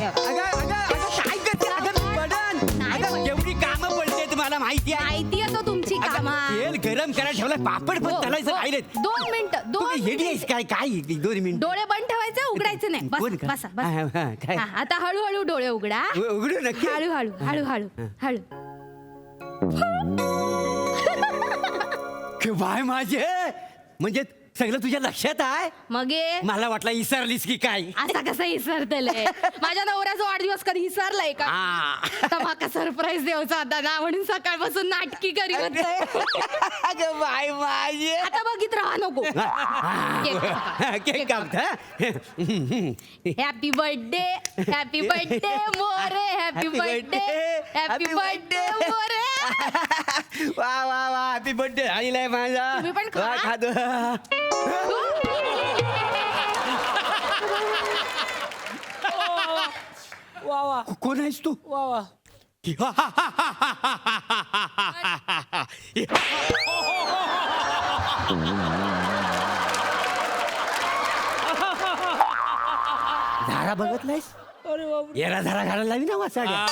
काय करते अगं बडन? अगं केवढी कामं पडते तुम्हाला माहिती आहे? माहिती आहे तो तुमची कामं. तेल गरम करायला ठेवलं, पापड पण तळायचं राहिले. 2 मिनिटं 2 हेडी आहेस काय? काय 2 मिनिट डोळे बंद ठेवायचे, उघडायचे नाही. कोण बस का? बसा बस. हा, हा, काय? आता हळूहळू डोळे उघडा. उघडू नक्की. हळूहळू हळूहळू हळू. बाय माझे, म्हणजे सगळं तुझ्या लक्षात आहे. मग ये. मला वाटलं विसरलीस की काय. आता कसं विसरतलंय? माझ्या नवऱ्याचा वाढदिवस कधी विसरलाय का? आ. तमाका सरप्राईज द्यायचा होता ना, म्हणून सकाळपासून नाटकी करी होते. अगं बाय माझे. आता बघित राहा नको. केक कापता. Happy birthday, happy birthday More, happy birthday, happy birthday More. वा वा वा, हॅपी बर्थडे आईलाय माझा. तुम्ही पण खा. वा, खातो. वा वा कोण आहेस तू? वा वा. झाडा बघत नाहीस? अरे बाप याला झाडा घालायला लावी ना वाचाड्या.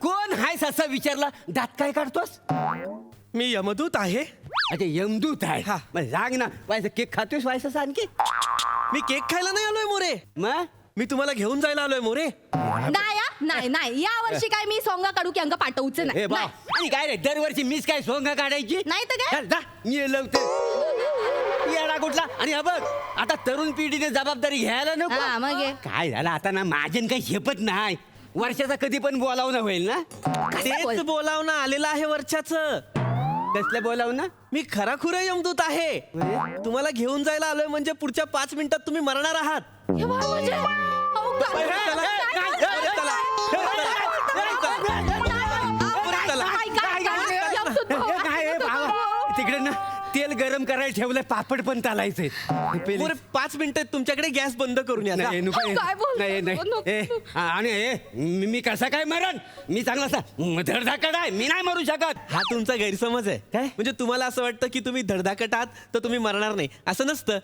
कोण आहेस असं विचारला, दात काय काढतोस? मी यमदूत आहे. अच्छा यमदूत आहे. हा. मग सांग ना, व्हायचं केक खातोस व्हायचं आणखी? मी केक खायला नाही आलोय मोरे. मग मी तुम्हाला घेऊन जायला आलोय मोरे. नाही हा, नाही नाही या वर्षी काय मी सोंगा काढू की अंग पाठवूच ए नाही. बा, आणि काय रे दरवर्षी मीच काय सोंग काढायची? नाही तर काय? चल, जा, मी लवते येडा कुठला. आणि हा बघ, आता तरुण पिढीने जबाबदारी घ्यायला हा, नको. मग ये. काय झालं आता ना, माझ्यान काही झेपत नाही. वर्षाचा कधी पण बोलावणं होईल ना. तेच बोलावणं आलेलं आहे वर्षाचं. कसलं बोलावणं? मी खराखुरं यमदूत आहे. तुम्हाला घेऊन जायला आलोय म्हणजे पुढच्या 5 मिनिटात तुम्ही मरणार आहात. हे बघ म्हणजे, अहो, काय- चला, काय- नाही, काय- चला, चला. तिकडे ना तेल गरम करायला ठेवलंय, पापड पण तळायचे. मोरे 5 मिनिटात तुमच्याकडे गॅस बंद करून या. जा. नाही नको, काय बोलतो? नाही नाही नको. ए, आणि मी कसा काय मरण? मी चांगला असा धडधाकट आहे, मी नाही मरू शकत. हा तुमचा गैरसमज आहे. काय? म्हणजे तुम्हाला असं वाटतं की तुम्ही धडधाकट आहात तर तुम्ही मरणार नाही. असं नसतं.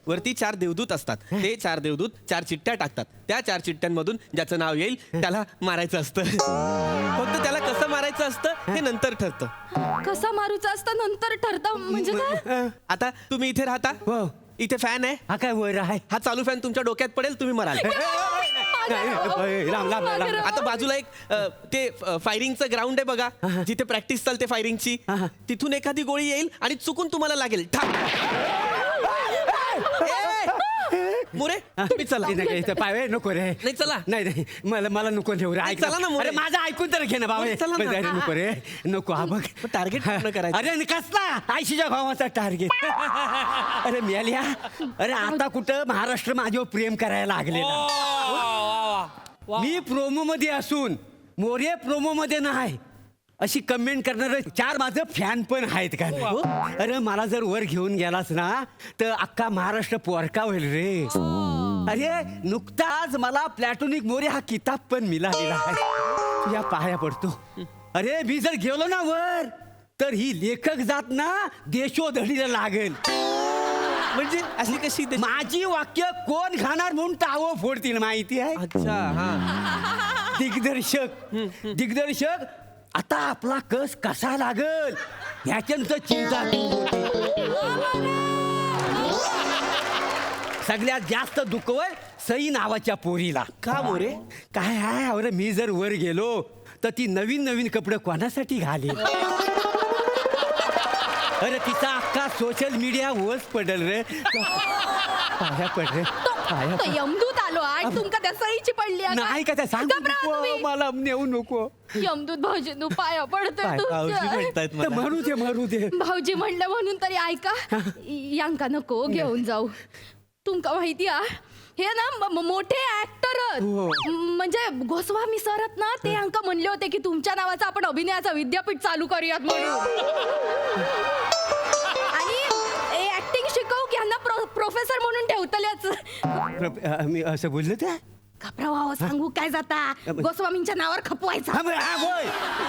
वरती 4 देवदूत असतात. ते 4 देवदूत 4 चिठ्ठ्या टाकतात. त्या 4 चिठ्ठ्यांमधून ज्याचं नाव येईल त्याला मारायचं असतं. फक्त त्याला कसं मारायचं असतं हे नंतर ठरतं. कसा मारूचा असतं नंतर ठरतं म्हणजे काय? आता तुम्ही इथे राहता. हो. इथे फॅन आहे. हा काय वर आहे? हा चालू फॅन तुमच्या डोक्यात पडेल, तुम्ही मराल. राम राम राम. आता बाजूला एक ते फायरिंगचं ग्राउंड आहे बघा, जिथे प्रॅक्टिस चालते फायरिंगची. तिथून एखादी गोळी येईल आणि चुकून तुम्हाला लागेल. मोरे तुम्ही चला. पाय नको रे. नाही चला. नाही नाही, मला नको रे. ऐक चला ना, मोरे. अरे माझं ऐकून तर घे ना बाबा. मोरे, चला ना. अरे नको रे, नको. हा बघ टार्गेट पूर्ण करायचं. अरे कसला आयशीच्या भावाचा टार्गेट? अरे मेल्या, अरे आता कुठं महाराष्ट्र माझ्यावर प्रेम करायला लागलेला. मी प्रोमो मध्ये असून मोरे प्रोमो मध्ये नाही अशी कमेंट करणारे 4 माझं फॅन पण आहेत का नाही? अरे मला जर वर घेऊन गेलास ना तर अख्खा महाराष्ट्र पोरका होईल रे. अरे नुकताच मला प्लॅटोनिक मोरे हा किताब पण मिळालेला आहे. तुझ्या पाया पडतो. अरे मी जर गेलो ना वर तर ही लेखक जात ना देशोधडीला लागेल. म्हणजे अशी कशी माझी वाक्य कोण खाणार म्हणून टावं फोडतील माहिती आहे. अच्छा. हा दिग्दर्शक आता आपला कस कसा लागल ह्याच्यानंतर चिंता सगळ्यात जास्त दुखवय सई नावाच्या पोरीला. का मोरे? काय आहे अरे, मी जर वर गेलो तर ती नवीन नवीन कपडे कोणासाठी घालेल? अरे तिचा अख्खा सोशल मीडिया वच पडल रे. पाया पड रे. तो यमदूत आलो आणि तुमका त्या सईची पडली आहे का? नाही का त्या सांगू घबरा नको, तुम्ही. मला नेऊ नको. यमदूत भाऊजींनो पाया पडतोय भाऊजी म्हणतायत तर मला. मरू दे. भाऊजी म्हणलं म्हणून तरी ऐका. यांका नको घेऊन जाऊ. तुमका माहिती आहे हे ना मोठे ऍक्टर हो. म्हणजे गोस्वामी सरत ना ते अंक म्हणले होते की तुमच्या नावाचं आपण अभिनयाचं विद्यापीठ चालू करूयात म्हणून. आणि ऍक्टिंग शिकवू की ह्यांना प्रोफेसर म्हणून ठेवतल्याच. मी असं बोललो त्या घाबरावा सांगू काय जाता गोस्वामींच्या नावावर खपवायचा. होय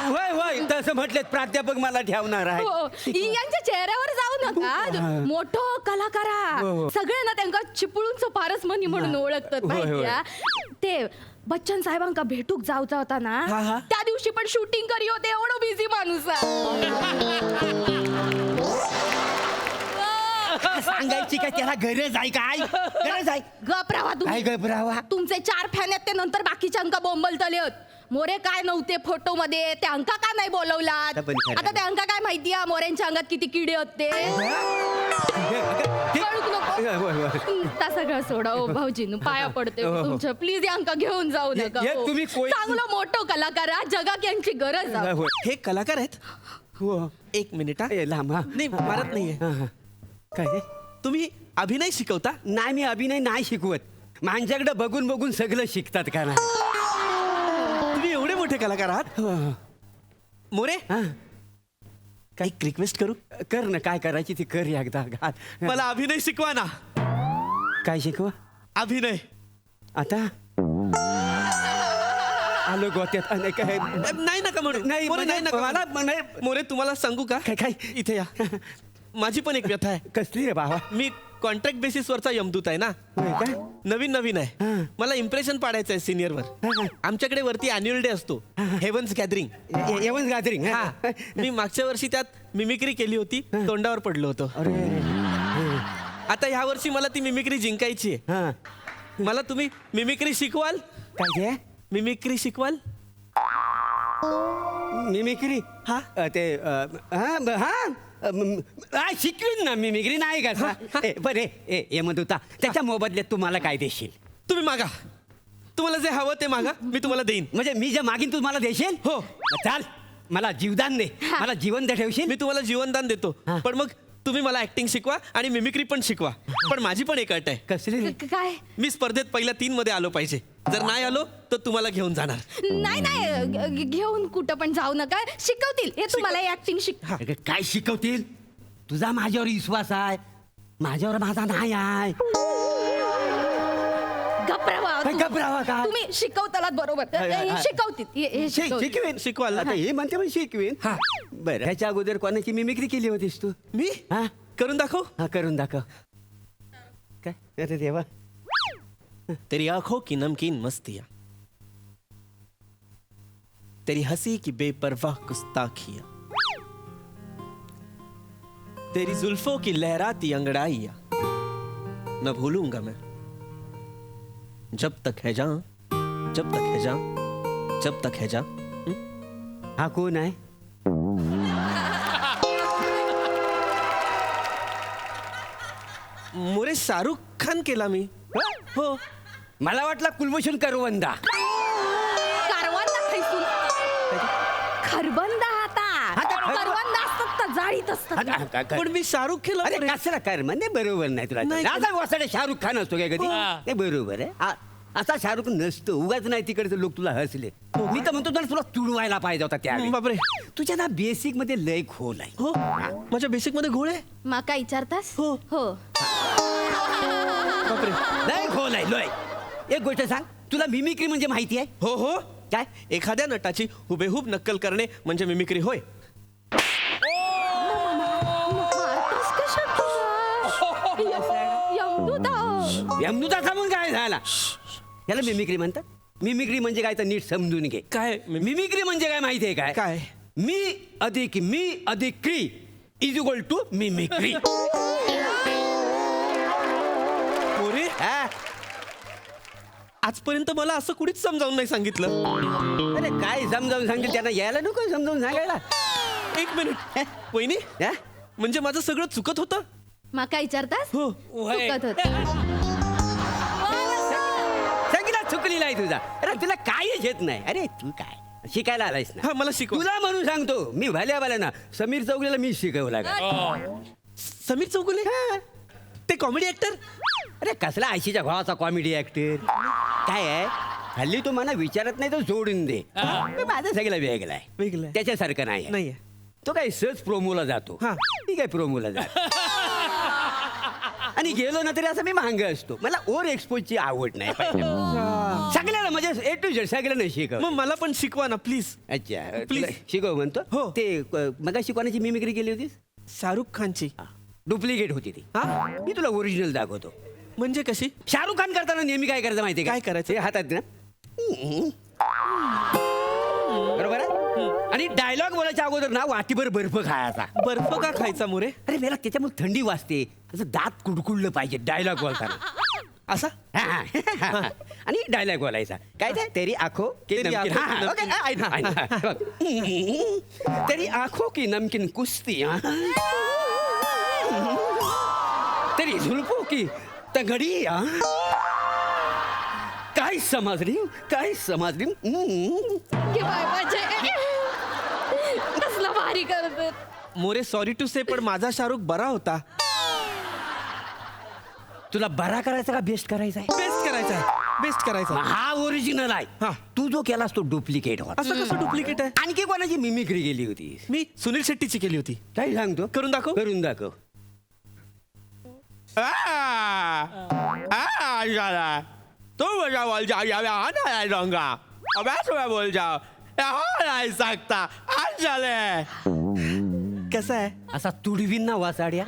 होय होय तसं म्हटलेत प्राध्यापक मला ठेवणार आहे. हो, यांच्या चेहऱ्यावर जाऊ नका. मोठो कलाकार हो. सगळे ना त्यांना चिपळूणचं पारसमणी म्हणून ओळखतात होय, होय. माहितीया. ते बच्चन साहेबांका भेटूक जाऊचा होता ना हा, हा. त्या दिवशी पण शूटिंग करी होते. एवढं बिझी माणूस सांगायची काय त्याला गरज आहे काय गरज आहे गपरावा काय तुम्ही. घबरावा. तुमचे 4 फॅन आहेत ते नंतर बाकीच्या अंका बोंबलतले होत. मोरे काय नव्हते फोटो मध्ये त्या अंका का नाही बोलवलात. आता पण खरं. आता त्या अंका काय माहितीया मोऱ्यांच्या अंगात किती किडे होते. कळूक नको. त्या सगळं सोडा ओ भाऊजीनू पाया पडते मी तुमच्या. प्लीज या अंका घेऊन जाऊ नका. हे हो. तुम्ही चांगलं मोठं कलाकार आहे. जगात यांची गरज आहे. हे कलाकार आहेत. हो. एक मिनिट हा. लांब हा. नाही मारत नाहीये. हा, हा. काय रे? तुम्ही अभिनय शिकवता? नाही मी अभिनय नाही शिकवत. माझ्याकडे बघून बघून सगळं शिकतात का नाही. तुम्ही एवढे मोठे कलाकार आहात. हो, हो. मोरे हा. एक रिक्वेस्ट करू? कर ना काय करायची ती कर एकदा घाल. मला अभिनय शिकवा ना. काय शिकवा अभिनय. आता आलो गोत्यात अनेक आहे. नाही नका म्हणू. नाही, मोरे, नाही नका मला- म्हणू. मोरे तुम्हाला सांगू का? काय काय इथे या. माझी पण एक व्यथा आहे. कसली रे बाबा. मी कॉन्ट्रॅक्ट बेसिसवरचा यमदूत आहे ना. होय का? नवीन आहे. हा. मला इम्प्रेशन पाडायचं आहे सिनियरवर. हा. आमच्याकडे वरती अॅन्युअल डे असतो. Havens gathering. एवढंच गॅदरिंग हा. मी मागच्या वर्षी त्यात मिमिक्री केली होती. तोंडावर पडलो होतो. अरे आता ह्या वर्षी मला ती मिमिक्री जिंकायची आहे. हा मला तुम्ही मिमिक्री शिकवाल? काय ते मिमिक्री शिकवाल? मिमिक्री हा. ते हा हा शिकवीन ना मिमिक्री नाही का हा. बरे ए म्हणत होता त्याच्या मोबदल्यात तुम्हाला काय देशील. तुम्ही मागा. तुम्हाला जे हवं ते मागा. मी तुम्हाला देईन. म्हणजे मी जे मागीन तू मला देशील. हो. चाल मला जीवदान दे. मला जिवंत ठेवशील. मी तुम्हाला जीवनदान देतो. हा. पण मग तुम्ही मला ऍक्टिंग शिकवा आणि मिमिक्री पण शिकवा. पण माझी पण एक अट आहे. कसली रे? काय मी स्पर्धेत पहिल्या 3 मध्ये आलो पाहिजे. जर नाही आलो तर तुम्हाला घेऊन जाणार. नाही नाही घेऊन कुठं पण जाऊ नका. शिकवतील हे तुम्हाला ऍक्टिंग शिक. अगं, काय शिकवतील. तुझा माझ्यावर विश्वास आहे. माझ्यावर माझा नाही आहे. घबरावा काय घबरावा का? तुम्ही शिकवतालात बरोबर. हे शिकवतील हे शिकवतील. शिकवेन शिकवाल ना? आता हे म्हणते पण शिकवेन. हा. बरं ह्याच्या अगोदर कोणाची मिमिक्री केली होतीस तू. मी हा करून दाखव. हा करून दाखव. काय अरे देवा. तेरी आंखों की नमकीन मस्तियां, तेरी हंसी की बेपरवाह गुस्ताखियां, तेरी जुल्फों की लहराती अंगड़ाइयां न भूलूंगा मैं. जब तक है जान, जब तक है जान, जब तक है जान. हा कोण आहे. मोरे शाहरुख खान केला मी. हो. मला वाटलं कुलभूषण करवंदा. कारवांदा खायचू. खरबंदा आता करवंदा असतात तर जाळीत असतात. पण मी शाहरुख केला. अरे मोरे. कसला कर म्हणजे बरोबर नाही तुला. नाही. राजा वासाडे शाहरुख खान असतो काय कधी. हा. ते बरोबर आहे. असा शाहरुख नसतो. उगाच नाही तिकडचे लोक तुला हसले. मी तर म्हणतो तुला तुडवायला पाहिजे होता त्या. बापरे. तुझ्या ना बेसिक मध्ये लय खोल आहे. हो. माझ्या बेसिक मध्ये घोळ आहे. माका विचारतास. हो. हो बापरे. लय खोल आहे लय. एक गोष्ट सांग तुला मिमिक्री म्हणजे माहिती आहे. हो हो. काय एखाद्या नटाची हुबेहूब नक्कल करणे म्हणजे मिमिक्री होय. मारतोस कशाला? यमदूत. यमदूता सांगून काय झाला. याला मिमिक्री म्हणतात. मिमिक्री म्हणजे काय तर नीट समजून घे. काय मिमिक्री म्हणजे काय माहितीये काय. काय? मी अधिक cry is equal to mimicry. More, आजपर्यंत मला असं कुणीच समजावून नाही सांगितलं. अरे काय समजावून सांगेल त्यांना यायला नको समजावून सांगायला. एक मिनिट. वहिनी हा? म्हणजे माझं सगळं चुकत होतं. माका विचारतास. हो. चुकत होत. सगळा चुकलेला आहे तुझा. अरे तुला कायच येत नाही. अरे तू काय शिकायला आलायस ना. हा मला शिकव. तुला म्हणून सांगतो मी भल्या ना समीर चौगलेला मी शिकवला काय. समीर चौगुले ते कॉमेडी ऍक्टर. अरे कसला आयशीच्या भावाचा कॉमेडी ऍक्टर. काय आहे हल्ली तो मला विचारत नाही तो सोडून दे. माझा सगळा वेगळा आहे. वेगळं आहे. त्याच्यासारखं नाही आहे. नाहीये. तो काय सहज प्रोमोला जातो. हा. ठीक आहे प्रोमोला जातो. आणि गेलो ना तरी असं मी मांग असतो. मला ओव्हर एक्सपोजची आवड नाही पाहिजे. सगळ्यांना म्हणजे ए टू झेड सगळ्यांना शिकव. मग मला पण शिकवा ना प्लीज. अच्छा Please. तुला शिकव म्हणतो. हो. ते मग शिकवण्याची मिमिक्री केली होतीस. शाहरुख खानची. डुप्लिकेट होती ती. हा मी तुला ओरिजिनल दाखवतो. म्हणजे कशी? शाहरुख खान करताना नेहमी काय करायचं माहितीये काय करायचं? हे हातात ना बरोबर आहे. आणि डायलॉग बोलायच्या अगोदर ना वाटीभर बर्फ खायचा. बर्फ का खायचा मोरे? अरे मला त्याच्यामुळे थंडी वाजते. असं दात कुडकुडलं पाहिजे डायलॉग बोलताना. असा आणि डायलॉग बोलायचा काय ते तेरी आंखों की तेरी नमकीन. आंखों की हा, okay, आहे ना, आहे ना. बघ. तेरी आंखों की नमकीन कुस्ती हाँ. तेरी जुल्फों की तंगड़ी हाँ. काय समजली काय समजली. की बायबाचे कसलं भारी करत. मोरे सॉरी टू से पण माझा शाहरुख बरा होता. तुला बरा करायचा का बेस्ट करायचा आहे. बेस्ट करायचा आहे. बेस्ट करायचा आहे. हा ओरिजिनल आहे. हा. तू जो केलास तो डुप्लिकेट होता. असं कसं डुप्लिकेट आहे? आणखी कोणाची मिमिक्री केली होती. मी सुनील शेट्टीची केली होती. काय सांगतो करून दाखव. करून दाखव. तो मजा बोल जाओ या डोंगा अभ्यास में बोल जाओ नहीं सकता आज चले. कसं आहे? असा तुडवीन ना वासाड्या.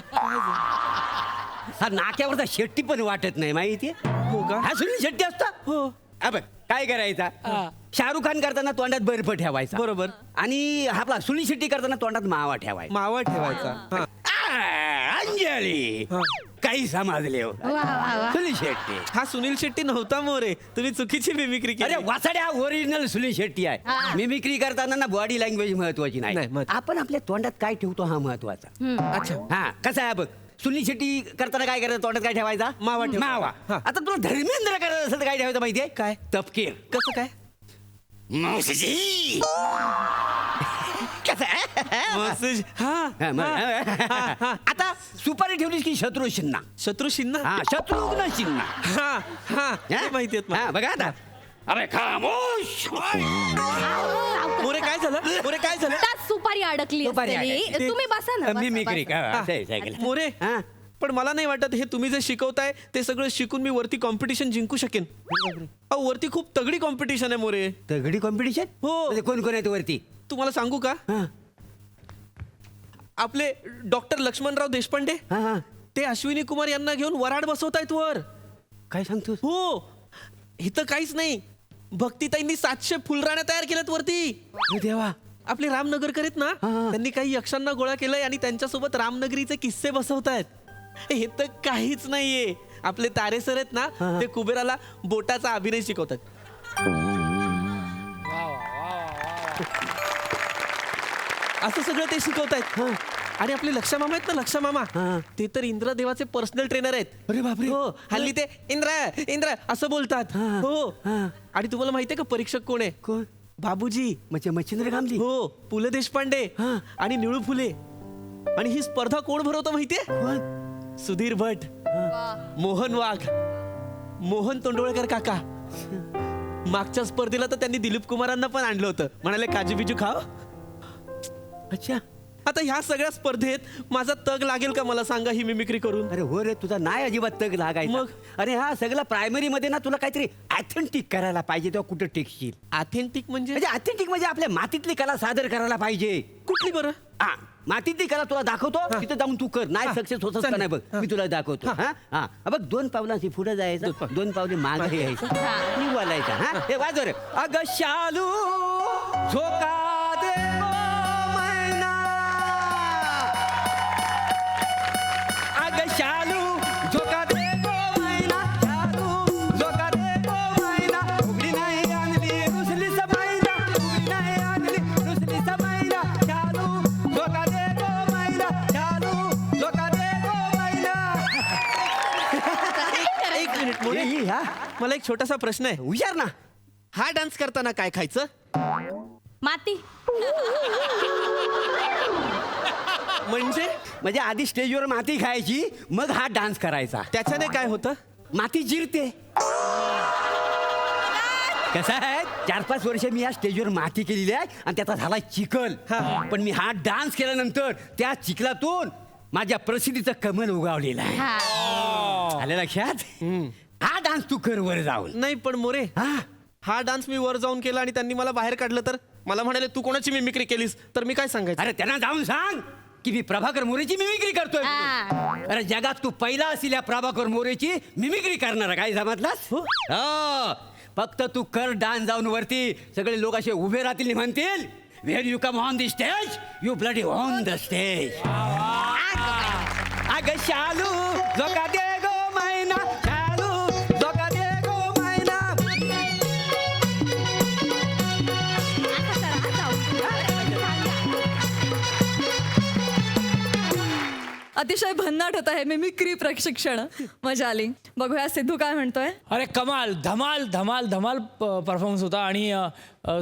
हा नाक्यावरचा शेट्टी पण वाटत नाही माहितीये. हो का? हा सुनील शेट्टी असता. हो. हा बघ काय करायचा. शाहरुख खान करताना तोंडात बर्फ ठेवायचा. बरोबर. आणि आपला सुनील शेट्टी करताना तोंडात मावा ठेवायचा. मावा ठेवायचा. हा. अंजली हा. काही समजले हो. वा वा वा. सुनील शेट्टी. हा सुनील शेट्टी नव्हता मोरे. तुम्ही चुकीची मिमिक्री अरे केली. वासाड्या ओरिजिनल सुनील शेट्टी आहे. हा. मिमिक्री करताना ना बॉडी लँग्वेज महत्वाची नाही, नाही. महत्व- आपण आपल्या तोंडात काय ठेवतो हा महत्वाचा. अच्छा. हा कसं आहे बघ. सुनील शेट्टी करताना काय करायचं तोंडात काय ठेवायचा. मावा ठेवायचा. मावा. हा. आता तुला धर्मेंद्र करायचं असेल तर काय ठेवायचं माहितीये काय? तपकीर. कसं काय? मौसीजी. कसं आहे? मसेज. हा हा, मग, हा, हा. आता सुपारी ठेवलीस की शत्रू शिन्ना. शत्रू शिन्ना. हा शत्रुघ्न शिन्ना. हा हा हा? ते माहिती आहेत मला. हा, बघा आता. अरे खामोश. मोरे काय झालं? मोरे काय झालं? त्यात सुपारी अडकली सुपारी असलेली. अडकली. तुम्ही बसा ना. बसा, मिमिक्री बसा. का असं आहे, सगळं. मोरे हा. पण मला नाही वाटत हे तुम्ही जे शिकवताय ते सगळं शिकून मी वरती कॉम्पिटिशन जिंकू शकेन. अहो वरती खूप तगडी कॉम्पिटिशन आहे मोरे. तगडी कॉम्पिटिशन. हो. म्हणजे कोण कोण आहे तो वरती. तुम्हाला सांगू का? हा आपले डॉक्टर लक्ष्मणराव देशपांडे हा हा. ते अश्विनी कुमार यांना घेऊन वराड बसवतायत वर. काय सांगतोस. हो इथं काहीच नाही. भक्तीताईंनी 700 फुलराण्या तयार केल्यात वरती. अरे देवा. आपले रामनगरकर आहेत ना हा. त्यांनी काही यक्षांना गोळा केलंय आणि त्यांच्यासोबत रामनगरीचे किस्से बसवतायत. हे तर काहीच नाहीये. आपले तारे सर आहेत ना हा. ते कुबेराला बोटाचा अभिनय शिकवतात. असं सगळं ते शिकवतायत. आणि आपले लक्षा मामा आहेत ना लक्षा मामा हा. ते तर इंद्रदेवाचे पर्सनल ट्रेनर आहेत. अरे बापरे. हो हल्ली ते इंद्र इंद्र असं बोलतात. हा. हो हा. आणि तुम्हाला माहितीये का परीक्षक कोण आहे? कोण. बाबूजी. म्हणजे मच्छिंद्र कामली. हो पु ल देशपांडे हा. आणि निळू फुले. आणि ही स्पर्धा कोण भरवतो माहितीये? कोण. सुधीर भट, मोहन वाघ, मोहन तोंडवळकर काका. मागच्या स्पर्धेला तर त्यांनी दिलीप कुमारांना पण आणलं होतं. म्हणाले काजू बिजू खाव. अच्छा. आता ह्या सगळ्या स्पर्धेत माझा तग लागेल का मला सांगा ही मिमिक्री करून? अरे हो रे तुझा नाही अजिबात तग लागायचा. मग? अरे हा सगळं प्रायमरी मध्ये ना तुला काहीतरी ऑथेंटिक करायला पाहिजे तेव्हा कुठं टेकशील. ऑथेंटिक म्हणजे म्हणजे ऑथेंटिक म्हणजे आपल्या मातीतली कला सादर करायला पाहिजे. कुठली बरं? हा मातीतली कला तुला दाखवतो तिथे जाऊन तू कर. नाही हा. सक्सेस होतच का चालेल. नाही बघ मी तुला दाखवतो. हा हा बघ 2 पावलांची पुढे जायचं 2 पावले मागे यायचं आणि बोलायचं. हा हे वाजव रे. अग शालू झोका दे मैना. अग शालू झोका दे मैना. शालू झोका दे मैना. उघडी नाही आणली रुसली समाईना. उघडी नाही आणली रुसली समाईना. शालू झोका दे मैना. शालू झोका दे मैना. एक मिनिट मोरे. ये, हा मला एक छोटासा प्रश्न आहे. हुशार ना. हा डान्स करताना काय खायचं? माती. म्हणजे आधी स्टेजवर माती खायची मग हा डान्स करायचा. त्याच्याने काय होतं? माती जिरते. कसं आहे 4-5 वर्ष मी या स्टेजवर माती केलेली आहे आणि त्याचा झाला चिखल. हा. पण मी हा डान्स केल्यानंतर त्या चिखलातून माझ्या प्रसिद्धीचं कमल उगावलेलं आहे हा. आलं लक्षात हा डान्स तू कर वर जाऊन नाही पण मोरे हा हा डान्स मी वर जाऊन केला आणि त्यांनी मला बाहेर काढलं तर मला म्हणाले तू कोणाची मिमिक्री केलीस तर मी काय सांगायचं? अरे त्यांना जाऊन सांग की मी प्रभाकर मोरेची मिमिक्री करतोय हा. अरे जगात तू पहिला असेल या प्रभाकर मोरेची मिमिक्री करणार काय समजलास हो फक्त तू कर डान्स जाऊन वरती सगळे लोक असे उभे राहतील आणि म्हणतील where you come on the stage you bloody on the stage अग शालू जोका दे गो मैना शालू जोका दे गो मैना अतिशय भन्नाट होतं हे मिमिक्री प्रशिक्षण. मजा आली. बघूया सिद्धू काय म्हणतोय. अरे कमाल धमाल धमाल धमाल परफॉर्मन्स होता. आणि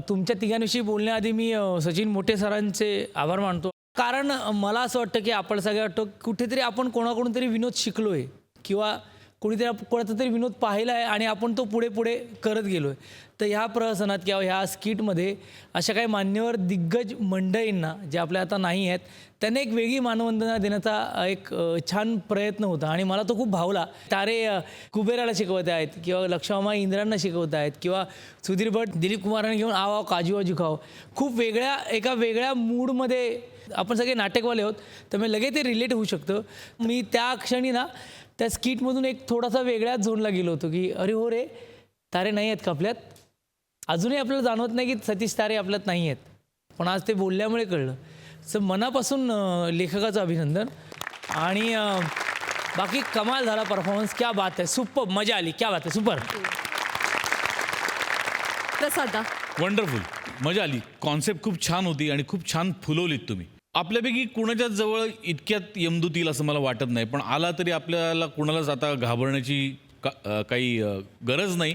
तुमच्या तिघांविषयी बोलण्याआधी मी सचिन मोठे सरांचे आभार मानतो. कारण मला असं वाटतं की आपण सगळं वाटतं कुठेतरी आपण कोणाकडून तरी विनोद शिकलोय किंवा कोणीतरी कोणाचा तरी विनोद पाहिला आहे आणि आपण तो पुढे पुढे करत गेलो आहे. तर ह्या प्रहसनात किंवा ह्या स्किटमध्ये अशा काही मान्यवर दिग्गज मंडळींना जे आपल्या आता नाही आहेत त्यांना एक वेगळी मानवंदना देण्याचा एक छान प्रयत्न होता आणि मला तो खूप भावला. तारे कुबेराला शिकवत आहेत किंवा लक्षामा इंद्रांना शिकवत आहेत किंवा सुधीर भट दिलीप कुमारांना घेऊन आव काजू वाजू खाव. खूप एका वेगळ्या मूडमध्ये आपण सगळे नाटकवाले आहोत त्यामुळे लगेच ते रिलेट होऊ शकतं. मी त्या क्षणी ना त्या स्किटमधून एक थोडासा वेगळ्याच झोनला गेलो होतो की अरे हो रे तारे नाही आहेत का आपल्यात. अजूनही आपल्याला जाणवत नाही की सतीश तारे आपल्यात नाही आहेत पण आज ते बोलल्यामुळे कळलं. सो मनापासून लेखकाचं अभिनंदन. आणि बाकी कमाल झाला परफॉर्मन्स. क्या बात आहे. सुपर मजा आली. क्या बात आहे. सुपर. प्रसादा. वंडरफुल मजा आली. कॉन्सेप्ट खूप छान होती आणि खूप छान फुलवलीत तुम्ही. आपल्यापैकी कुणाच्या जवळ इतक्यात यमदूत येईल असं मला वाटत नाही पण आला तरी आपल्याला कुणालाच आता घाबरण्याची काही गरज नाही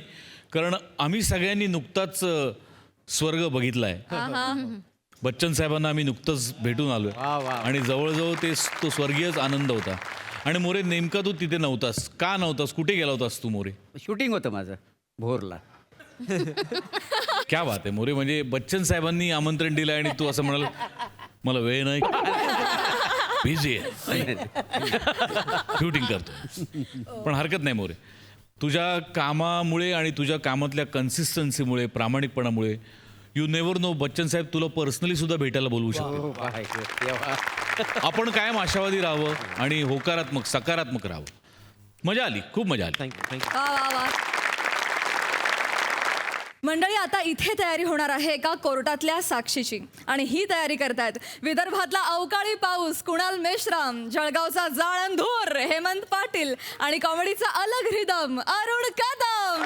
कारण आम्ही सगळ्यांनी नुकताच स्वर्ग बघितला आहे. बच्चन साहेबांना आम्ही नुकतंच भेटून आलोय आणि जवळजवळ तो स्वर्गीयच आनंद होता. आणि मोरे नेमका तू तिथे नव्हतास. का नव्हतास. कुठे गेला होतास तू मोरे. शूटिंग होतं माझं भोरला. क्या बात आहे मोरे. म्हणजे बच्चन साहेबांनी आमंत्रण दिलं आणि तू असं म्हणाल मला वेळ नाही बिझी आहे शूटिंग करतो. पण हरकत नाही मोरे. तुझ्या कामामुळे आणि तुझ्या कामातल्या कन्सिस्टन्सीमुळे प्रामाणिकपणामुळे यू नेव्हर नो बच्चन साहेब तुला पर्सनली सुद्धा भेटायला बोलवू शकतो. आपण कायम आशावादी राहावं आणि होकारात्मक सकारात्मक राहावं. मजा आली. खूप मजा आली. थँक्यू. वा वा वा. मंडळी आता इथे तयारी होणार आहे एका कोर्टातल्या साक्षीची आणि ही तयारी करतायत विदर्भातला अवकाळी पाऊस कुणाल मेश्राम, जळगावचा जाळंधूर हेमंत पाटील आणि कॉमेडीचा अलग रिदम अरुण कदम.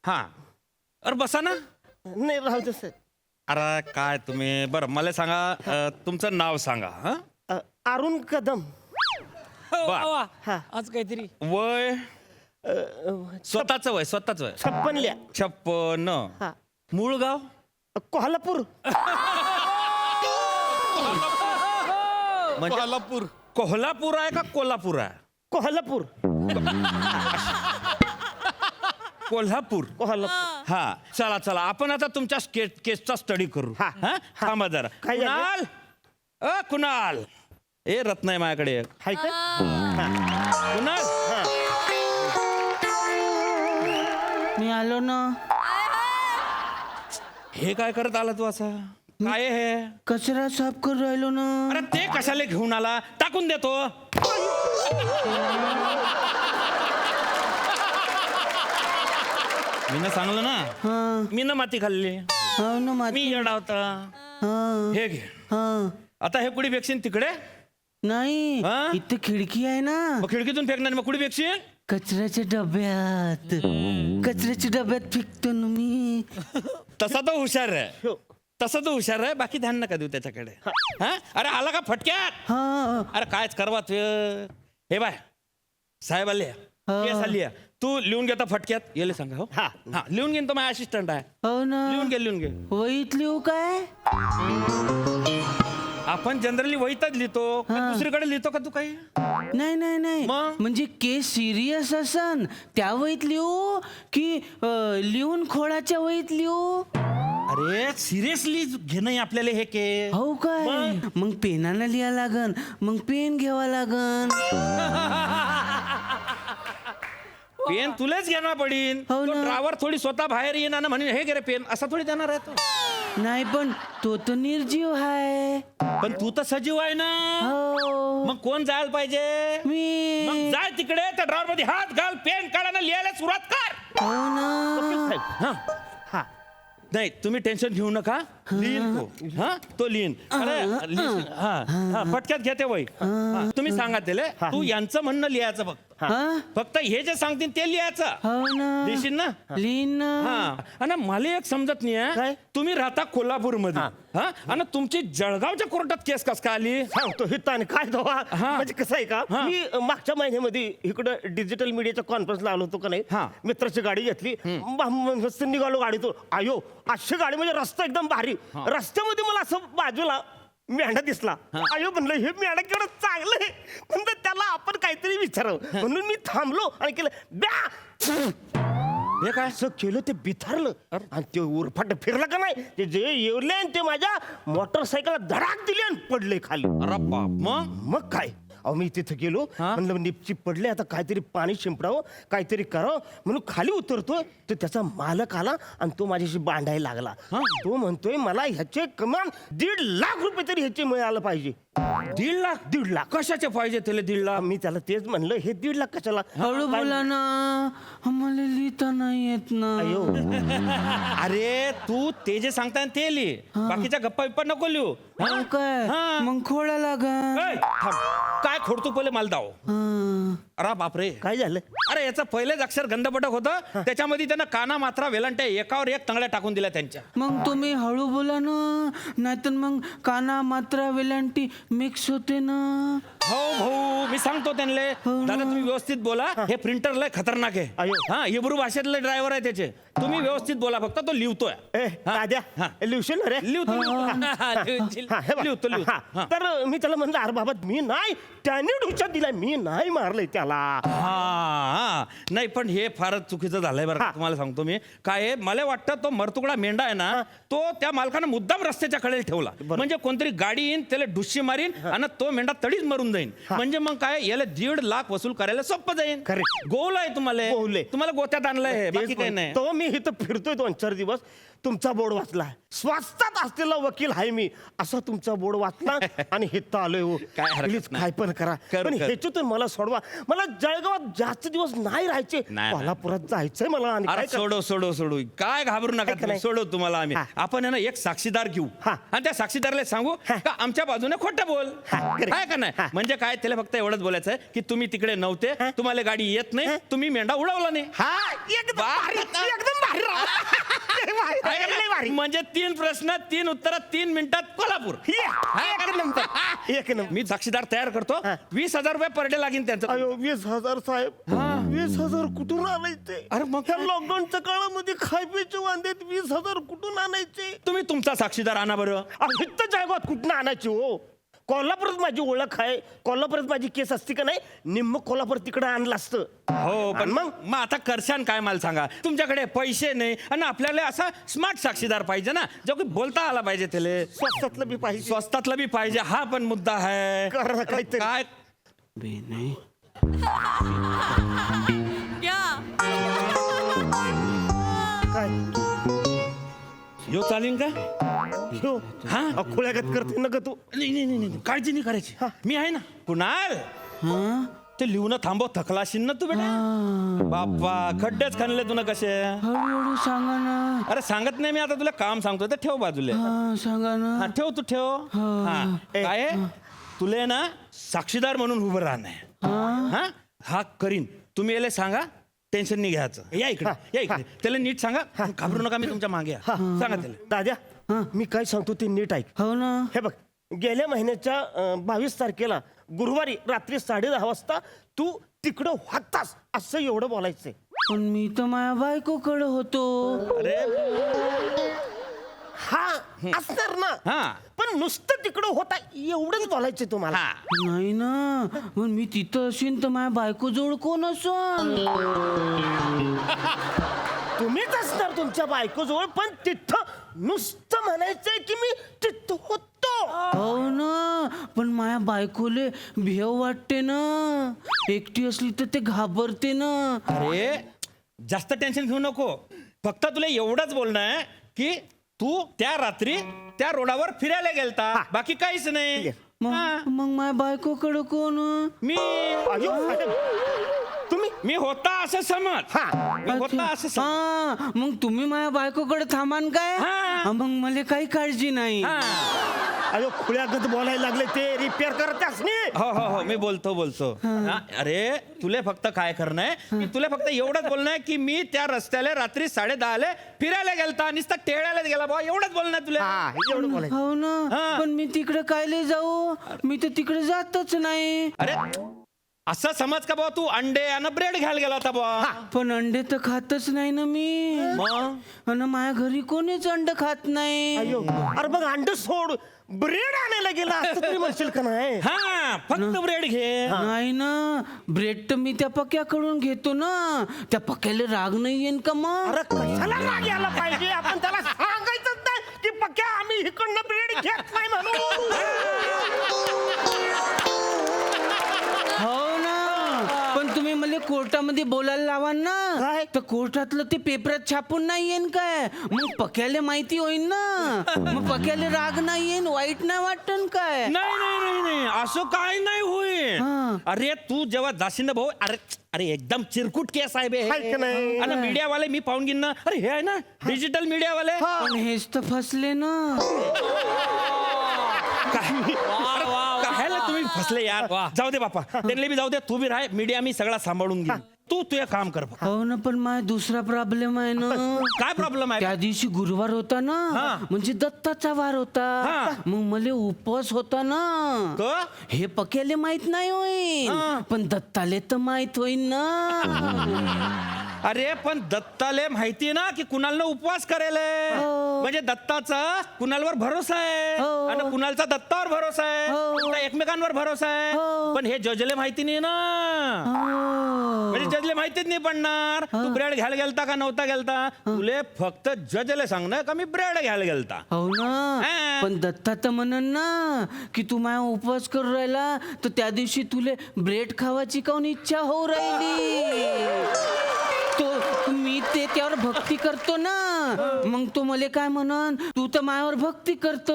हा अरे बसा ना. नाही राहू दे सर. अरे काय तुम्ही बरं मला सांगा तुमचं नाव सांगा. हा अरुण कदम. वा. हा. आज काहीतरी वय स्वतःच वय 56. 56. हा. मूळ गाव कोल्हापूर. कोल्हापूर आहे का कोल्हापूर आहे. कोल्हापूर. कोल्हापूर. हा चला चला आपण आता तुमच्या केसचा स्टडी करू. हा. हा थांबा जरा. काय झालं? कुणाल कुणाल ए रत्न आहे माझ्याकडे. हाय का? कुणाल मी आलो ना. हे काय करत आला तू असा. काय आहे हे. कचरा साफ करून राहिलो ना. अरे ते कशाला घेऊन आला. टाकून देतो. मी ना सांगलं ना. मी ना माती खाल्ली. हो ना मी येडा होता. हे घे. आता हे कुठे फेकशील तिकडे. नाही हा? इथे खिडकी आहे ना. मग खिडकीतून फेकणार मग कुठे फेकशील. कचऱ्याच्या डब्यात. कचऱ्याच्या डब्यात फेकतो ना मी. तसा तो हुशार आहे. तसा तो हुशार आहे. बाकी ध्यान नका देऊ त्याच्याकडे. हा अरे आला का फटक्यात. हा. अरे कायच करवा तू. हे बाय साहेब आले. केस आली आहे. तू लिहून घेता फटक्यात. येले सांगा. हो हा. हा लिहून घेईन तो माझा असिस्टंट आहे. हो ना. लिहून घे लिहून घे. वहीत लिहू काय. आपण जनरली वहीतच लिहितो पण दुसरीकडे लिहितो का तू काही नाही नाही नाही मग? म्हणजे केस सिरियस असन त्या वहीत लिहू की लिहून खोळाच्या वहीत लिहू? अरे सिरियसली घेणं आपल्याला हे केस हो काय मग पेनानं लिहा लागन मग पेन घ्यावा लागन. पेन तुलाच घेणार पडीन हो ना. ड्रायव्हर थोडी स्वतः बाहेर येणार ना म्हणून हे घे रे पेन असा थोडी देणार आहे तो नाही पण तो तर निर्जीव आहे. पण तू तर सजीव आहे ना हो मग कोण जायला पाहिजे मी. मग जाय तिकडे त्या ड्रॉवर मध्ये हात घाल पेन काढायला लिहायला सुरुवात कर हो ना. हा हा नाही तुम्ही टेन्शन घेऊ नका लिहीन तो हा तो लिहीन अरे लिहीन. हा हा पटक्यात घेते वय तुम्ही सांगा त्याला तू यांचं म्हणणं लिहायचं फक्त हा? फक्त हे जे सांगतील ते लिहायचं हो ना. लिहिशील ना लिहिन ना. हा आणि मला एक समजत नाही तुम्ही राहता कोल्हापूर मध्ये हा आणि तुमची जळगावच्या कोर्टात केस कस का आली सांगतो हिताने काय तो हा. म्हणजे कसं आहे का हा. मी मागच्या महिन्यामध्ये इकडं डिजिटल मीडियाच्या कॉन्फरन्सला आलो होतो का नाही हा. मित्राची गाडी घेतली मस्त निघालो गाडीतून आयो अशी गाडी म्हणजे रस्ता एकदम भारी रस्त्यामध्ये मला असं बाजूला मेंढा दिसला आयो म्हणलं हे मेंढा केवढं चांगलं आहे म्हणलं त्याला आपण काहीतरी विचारावं म्हणून मी थांबलो आणि केलं ब्या हे काय असं केलं ते बिथारलं आणि ते उरफाट फिरलं का नाही ते जे येवले आणि ते माझ्या मोटरसायकलला धडाक दिली आणि पडले खाली अरे बाप मग काय अहो मी तिथं गेलो म्हणलं निपची पडले आता काहीतरी पाणी शिंपडावं काहीतरी करावं म्हणून खाली उतरतोय तर त्याचा मालक आला आणि तो माझ्याशी भांडायला लागला तो म्हणतोय मला ह्याचे कमान 1.5 लाख रुपये तरी ह्याचे मिळालं पाहिजे 1.5 लाख कशाचे पाहिजे त्याला 1.5 लाख मी त्याला तेच म्हणलं हे 1.5 लाख कशाला हळू बोला ना आम्हाला लिहिता नाही येत ना. अयो अरे तू ते जे सांगताय ते लिह बाकीच्या गप्पा बिप्पा नको लिहू हो काय हा. मग खोडा लागन. ए, थांब. काय खोडतो पहिले मला दाव अरे बापरे काय झालं अरे याचं पहिलेच अक्षर गंधपटक होतं त्याच्यामध्ये त्यानं काना मात्रा वेलांट्या एकावर एक तंगड्या टाकून दिल्या त्यांच्या मग तुम्ही हळू बोला ना नाहीतर मग काना मात्रा वेलांटी मिक्स होते ना. हो भाऊ मी सांगतो त्यांना दादा तुम्ही व्यवस्थित बोला हे प्रिंटर लय खतरनाक आहे अयो. हा हिब्रू भाषेतले ड्रायव्हर आहे त्याचे तुम्ही व्यवस्थित बोला फक्त तो लिहितोय ए दाद्या हा. लिहशील ना रे लिहतो हा, हे बघ. लिहतो हा. तर मी त्याला म्हणलं अरे बाबा मी नाही त्याने डुचा दिला मी नाही मारलंय त्याला हा नाही पण हे फारच चुकीचं झालंय बरं का, तुम्हाला सांगतो मी काय आहे, मला वाटतं तो मरतुकडा मेंढा आहे ना तो त्या मालकानं मुद्दाम रस्त्याच्या कडेला ठेवला म्हणजे कोणतरी गाडी येईन त्याला डुशी मारीन आणि तो मेंढा तडीच मरून जाईन म्हणजे मग काय याला 1.5 लाख वसूल करायला सोपं जाईन Correct. गोल आहे तुम्हाला गोल आहे. तुम्हाला गोत्यात आणलंय हे, बाकी काही नाही तो मी इथं फिरतोय 2-4 दिवस तुमचा बोर्ड वाचला स्वस्तात असलेला वकील आहे मी असा तुमचा बोर्ड वाचला आणि हिथं आलोय हो. काय हरकत Please, नाही. काय पण करा कर, पण कर. ह्याच्यातून मला सोडवा मला जळगावात जास्त दिवस नाही राहायचे नाही. कोल्हापुरात जायचंय मला आणि अरे काय कर- सोडो काय घाबरू नका काय तुम्ही, नाही. सोडू तुम्हाला आम्ही हा. आपण आहे ना एक साक्षीदार घेऊ हा. आणि त्या साक्षीदाराला सांगू हा. का आमच्या बाजूने खोटं बोल हा, correct. काय का नाही हा. म्हणजे काय त्याला फक्त एवढंच बोलायचं आहे की तुम्ही तिकडे नव्हते हा. तुम्हाला गाडी येत नाही तुम्ही मेंढा उडवला नाही हा एकदम भारी, एकदम भारी राव. लय भारी. म्हणजे 3 प्रश्न 3 उत्तर 3 मिनिटात कोल्हापूर एक नंबर एक नंबर मी साक्षीदार तयार करतो हा. 20,000 रुपये पर डे लागेल त्यांचं अयो 20,000 साहेब 20,000 कुठून आणायचे अरे मग ह्या लॉकडाऊनच्या काळामध्ये खायप्याचे वांदेत 20,000 कुठून आणायचे तुम्ही तुमचा साक्षीदार आणा बरं हित्त जळगावात कुठून आणायचे हो कोल्हापुरात माझी ओळख आहे कोल्हापुरात माझी केस असती का नाही निम्म कोल्हापूर तिकडे आणलं असतं हो पण आणि मग मग आता करशान काय मला सांगा तुमच्याकडे पैसे नाही आणि आपल्याला असा स्मार्ट साक्षीदार पाहिजे ना जो की बोलता आला पाहिजे त्याला स्वस्तातलं बी पाहिजे स्वस्तातला बी पाहिजे हा पण मुद्दा आहे करा काहीतरी. काय बेने काय यो चालेल का हो हा खुळ्यागत करते ना ग तू नाही काळजी नाही करायची मी आहे ना कुणाल हा ते लिहून थांबव थकलाशील ना तू बेटा बाप्पा खड्डेच खणले तुला कसे हळूहळू सांगा ना. अरे सांगत नाही मी आता तुला काम सांगतोय तर ठेव बाजूला हा सांगा ना. हा ठेव तू ठेव हा काय आहे? तुले ना साक्षीदार म्हणून उभं राहणं हा हा करीन तुम्ही याला सांगा टेन्शन नाही घ्यायचं या इकडे त्याला नीट सांगा घाबरू नका मी तुमच्या मागे आहे. सांगा त्याला दाद्या मी काय सांगतो ते नीट ऐक हो ना. हे बघ गेल्या महिन्याच्या 22 तारखेला गुरुवारी रात्री 10:30 वाजता तू तिकडं होतास असं एवढं बोलायचंय पण मी तर माझ्या बायकोकडे होतो. अरे हा असणार ना हा. पण नुसतं तिकडं होता एवढंच बोलायचं तुम्हाला. नाही ना पण मी तिथं असेन तर माझ्या बायको जवळ कोण असन? तुम्हीच असणार तुमच्या बायको जवळ, पण तिथं नुसतं म्हणायचंय की मी तिथं होतो. हो ना पण माझ्या बायकोले भेव वाटते ना, एकटी असली तर ते घाबरते ना. अरे जास्त टेन्शन घेऊ नको. फक्त तुला एवढंच बोलणं आहे की तू त्या रात्री त्या रोडावर फिरायला गेलता, बाकी काहीच नाही. मग माझ्या बायकोकडे कोण? मी अयो, तुम्ही मी होता असं समज. मी होता असं समज. हा मग तुम्ही माझ्या बायकोकडे थांबान काय? हा. हा, मग मला काही काळजी नाही. अयो खुळ्यागत बोलायला लागले ते रिपेअर करत असणे. हो हो हो मी बोलतो. हा, अरे तुला फक्त काय करणं आहे, की तुला फक्त एवढंच बोलणं आहे की मी त्या रस्त्याला रात्री 10:30 फिरायला गेलता, नुसतं टेळ्याला गेला बा, एवढंच बोलणं आहे तुला. हा, एवढं बोलायचं. हो ना हा. पण मी तिकडे कायले जाऊ? मी तर तिकडे जातच नाही. अरे असं समज का बा तू अंडे आणि ब्रेड घ्यायला गेला होता बा. पण अंडे तर खातच नाही ना मी. मग आणि माझ्या घरी कोणीच अंड खात नाही. अयो अरे मग अंड सोड, ब्रेड आणायला गेला असं तरी म्हणशील का नाही? हा फक्त ब्रेड घे. नाही ना ब्रेड तर मी त्या पक्याकडून घेतो ना. त्या पक्याला राग नाही येईन का मग? अरे कशाला राग यायला पाहिजे? आपण त्याला सांगायचंच नाही की पक्या आम्ही इकडनं ब्रेड घेत नाही म्हणून. हो ना पण तुम्ही मला कोर्टामध्ये बोलायला लावा ना, काय? तर कोर्टातलं ते पेपरात छापून नाही येईन काय? मग पक्याला माहिती होईन ना, मग पक्याला राग नाही येईन, वाईट नाही वाटन काय? नाही असं काय नाही होईल. हा. अरे तू जेव्हा जाशील ना भाऊ, अरे अरे एकदम चिरकुट केस आहे बे. हाय का नाही? आणि मीडिया वाले मी पाहून घेईन ना. अरे हे आहे ना डिजिटल मीडिया वाले. पण हेच तर फसले ना. कायला तुम्ही फसले यार. जाऊ दे बापा, त्यांना बी जाऊ दे, तू बी राह. मीडिया मी सगळा सांभाळून घेईन. तू तुझे काम कर. हो ना पण माझा दुसरा प्रॉब्लेम आहे ना. काय प्रॉब्लेम आहे? त्या दिवशी गुरुवार होता ना, हा. म्हणजे दत्ताचा वार होता. हा. मग मला उपवास होता ना. क? हे पक्याले माहित नाही होईन, पण दत्ताले तर माहित होईन ना. अरे पण दत्ताले माहिती ना की कुणालनं उपवास करेल. म्हणजे दत्ताचा कुणालवर भरोसा आहे हो. आणि कुणालचा दत्तावर भरोसा आहे. हो. त्या एकमेकांवर भरोसा आहे. हो. पण हे जजले माहिती नाही ना. हो. म्हणजे जजले माहितीच नाही पडणार तू ब्रेड घ्यायला गेलता का नव्हता गेलता. तुले फक्त जजले सांगणं का मी ब्रेड घ्यायला गेलता. हो ना हा. पण दत्ता तर म्हणन ना की तू माझा उपवास करू राहिला तर त्या दिवशी तुले ब्रेड खावाची काऊन इच्छा होऊ राहिली. तो मी ते त्यावर भक्ती करतो ना, मग तो मले काय म्हणन, तू तर मायावर भक्ती करत,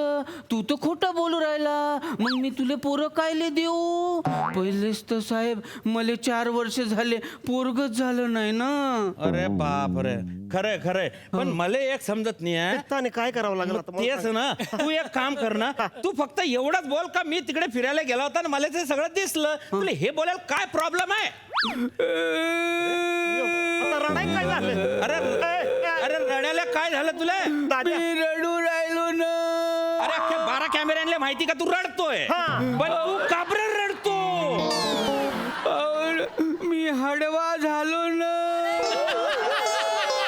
तू तर खोटं बोलू राहिला, मग मी तुले पोरं कायले देऊ? पहिलेच तर साहेब मले 4 वर्ष झाले पोरगच झालं नाही ना. अरे बाप रे, खरंय खरंय. पण मला एक समजत नाही आहे. दत्ताने काय करावं लागलं आता मला तेच ना, तू एक काम कर ना, तू फक्त एवढंच बोल का मी तिकडे फिरायला गेला होता आणि मला ते सगळं दिसलं. तुला हे बोलायला काय प्रॉब्लेम आहे? आता रडायला काय झालं? अरे अरे रडायला काय झालं तुला? दादा, रडू राहिलो ना. अरे अख्खे 12 कॅमेऱ्यांना माहिती का तू रडतोय? पण तू का बरं रडतो? मी हडवा झालो ना.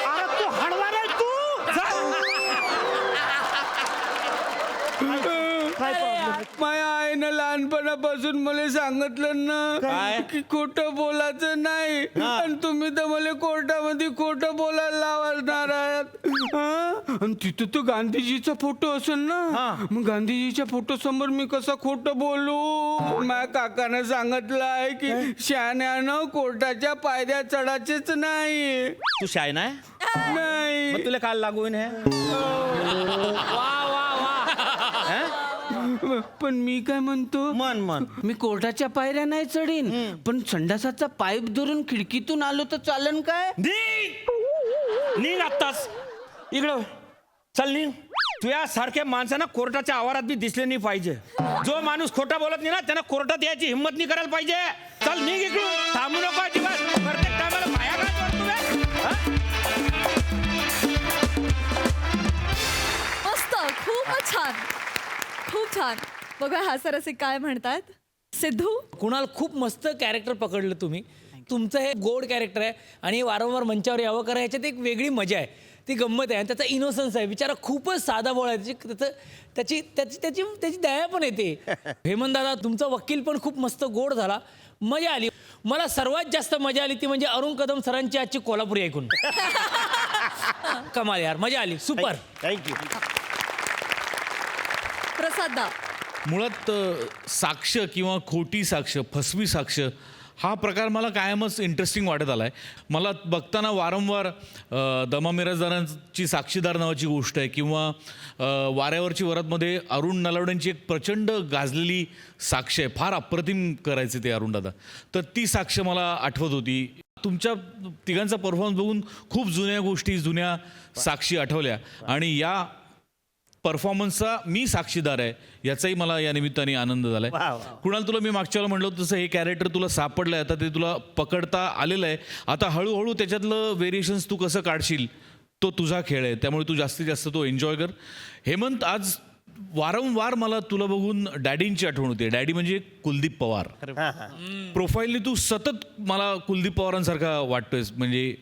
अरे तू हडवा नाही तू. काय problem? माझ्या आईनं लहानपणापासून मला सांगितलं ना काय? की खोटं बोलायचं नाही, आणि तुम्ही तर मला कोर्टामध्ये खोटं बोलायला लावणार आहात. हा? आणि तिथं तो गांधीजीचा फोटो असेल ना, मग गांधीजीच्या फोटो समोर मी कसं खोटं बोलू? माझ्या काकानं सांगितलं आहे की शहाण्यानं कोर्टाच्या पायऱ्या चढायचेच नाही. तू शाय नाही? नाही मग तुला काल लागून हे? पण मी काय म्हणतो, मन मी कोर्टाच्या पायऱ्या नाही चढीन, पण संडासाचा पाईप धरून खिडकीतून आलो तर चालन काय? निघ आत्ताच इकडं चल निघ. तुझ्या सारख्या माणसांना कोर्टाच्या आवारात बी दिसले नाही पाहिजे. जो माणूस खोटा बोलत नाही ना त्यांना कोर्टात यायची हिंमत नाही करायला पाहिजे. चल निघ इकडून, थांबू नको अजिबात. प्रत्येक टायमाला माया काय मस्त, खूपच छान, खूप छान. बघा हास्यरसिक काय म्हणतात. सिद्धू, कुणाल खूप मस्त कॅरेक्टर पकडलं तुम्ही. तुमचं हे गोड कॅरेक्टर आहे आणि हे वारंवार मंचावर यावं करा, ह्याच्यात एक वेगळी मजा आहे. ती गंमत आहे आणि त्याचा इनोसन्स आहे. बिचारा खूपच साधा बोळ आहे. त्याची दया पण येते. हेमंत दादा तुमचा वकील पण खूप मस्त गोड झाला. मजा आली. मला सर्वात जास्त मजा आली ती म्हणजे अरुण कदम सरांची आजची कोल्हापुरी ऐकून. कमाल यार, मजा आली. सुपर. थँक्यू. प्रसाद दा. मुळात साक्ष किंवा खोटी साक्ष, फसवी साक्ष हा प्रकार मला कायमच इंटरेस्टिंग वाटत आला आहे. मला बघताना वारंवार दमा मिराजदारांची साक्षीदार नावाची गोष्ट आहे किंवा वाऱ्यावरची वरातमध्ये अरुण नलावडेंची एक प्रचंड गाजलेली साक्ष आहे. फार अप्रतिम करायचे ते अरुणदादा. तर ती साक्ष मला आठवत होती. तुमच्या तिघांचा परफॉर्मन्स बघून खूप जुन्या गोष्टी, जुन्या साक्षी आठवल्या आणि या परफॉर्मन्सचा मी साक्षीदार आहे याचाही मला या निमित्ताने आनंद झालाय. कुणाल, तुला मी मागच्या वेळेला म्हटलं होतं तसं हे कॅरेक्टर तुला सापडलंय, आता ते तुला पकडता आलेलं आहे. आता हळूहळू त्याच्यातलं व्हेरिएशन्स तू कसं काढशील तो तुझा खेळ आहे, त्यामुळे तू जास्तीत जास्त तो एन्जॉय कर. हेमंत, आज वारंवार मला तुला बघून डॅडींची आठवण होते. डॅडी म्हणजे कुलदीप पवार. प्रोफाईलने तू सतत मला कुलदीप पवारांसारखा वाटतोय. म्हणजे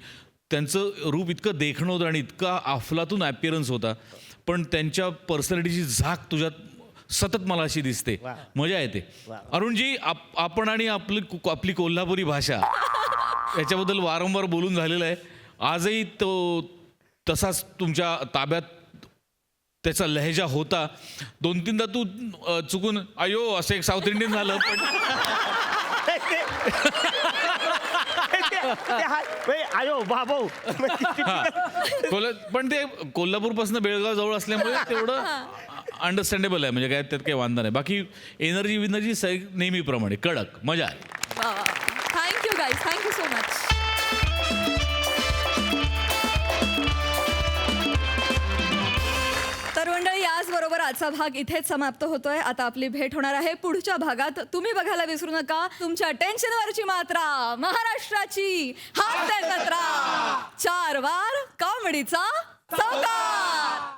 त्यांचं रूप इतकं देखणं होतं आणि इतका अफलातून ॲपिअरन्स होता, पण त्यांच्या पर्सनॅलिटीची झाक तुझ्यात सतत मला अशी दिसते. मजा येते. अरुणजी, आपण आणि आपली कोल्हापुरी भाषा याच्याबद्दल वारंवार बोलून झालेलं आहे. आजही तो तसाच तुमच्या ताब्यात त्याचा लहेजा होता. 2-3दा तू चुकून अयो असं एक साऊथ इंडियन झालं, आयो बाबो. पण ते कोल्हापूरपासून बेळगाव जवळ असल्यामुळे तेवढं अंडरस्टँडेबल आहे. म्हणजे काय त्यात काही वांधा नाही. बाकी एनर्जी नेहमीप्रमाणे कडक. मजा आहे. Thank you guys, thank you so much. तर मंडळी, याचबरोबर आजचा भाग इथेच समाप्त होतोय. आता आपली भेट होणार आहे पुढच्या भागात. तुम्ही बघायला विसरू नका तुमच्या टेन्शनवरची मात्रा, महाराष्ट्राची हास्य जत्रा, 4 वार कॉमेडीचा चौकार.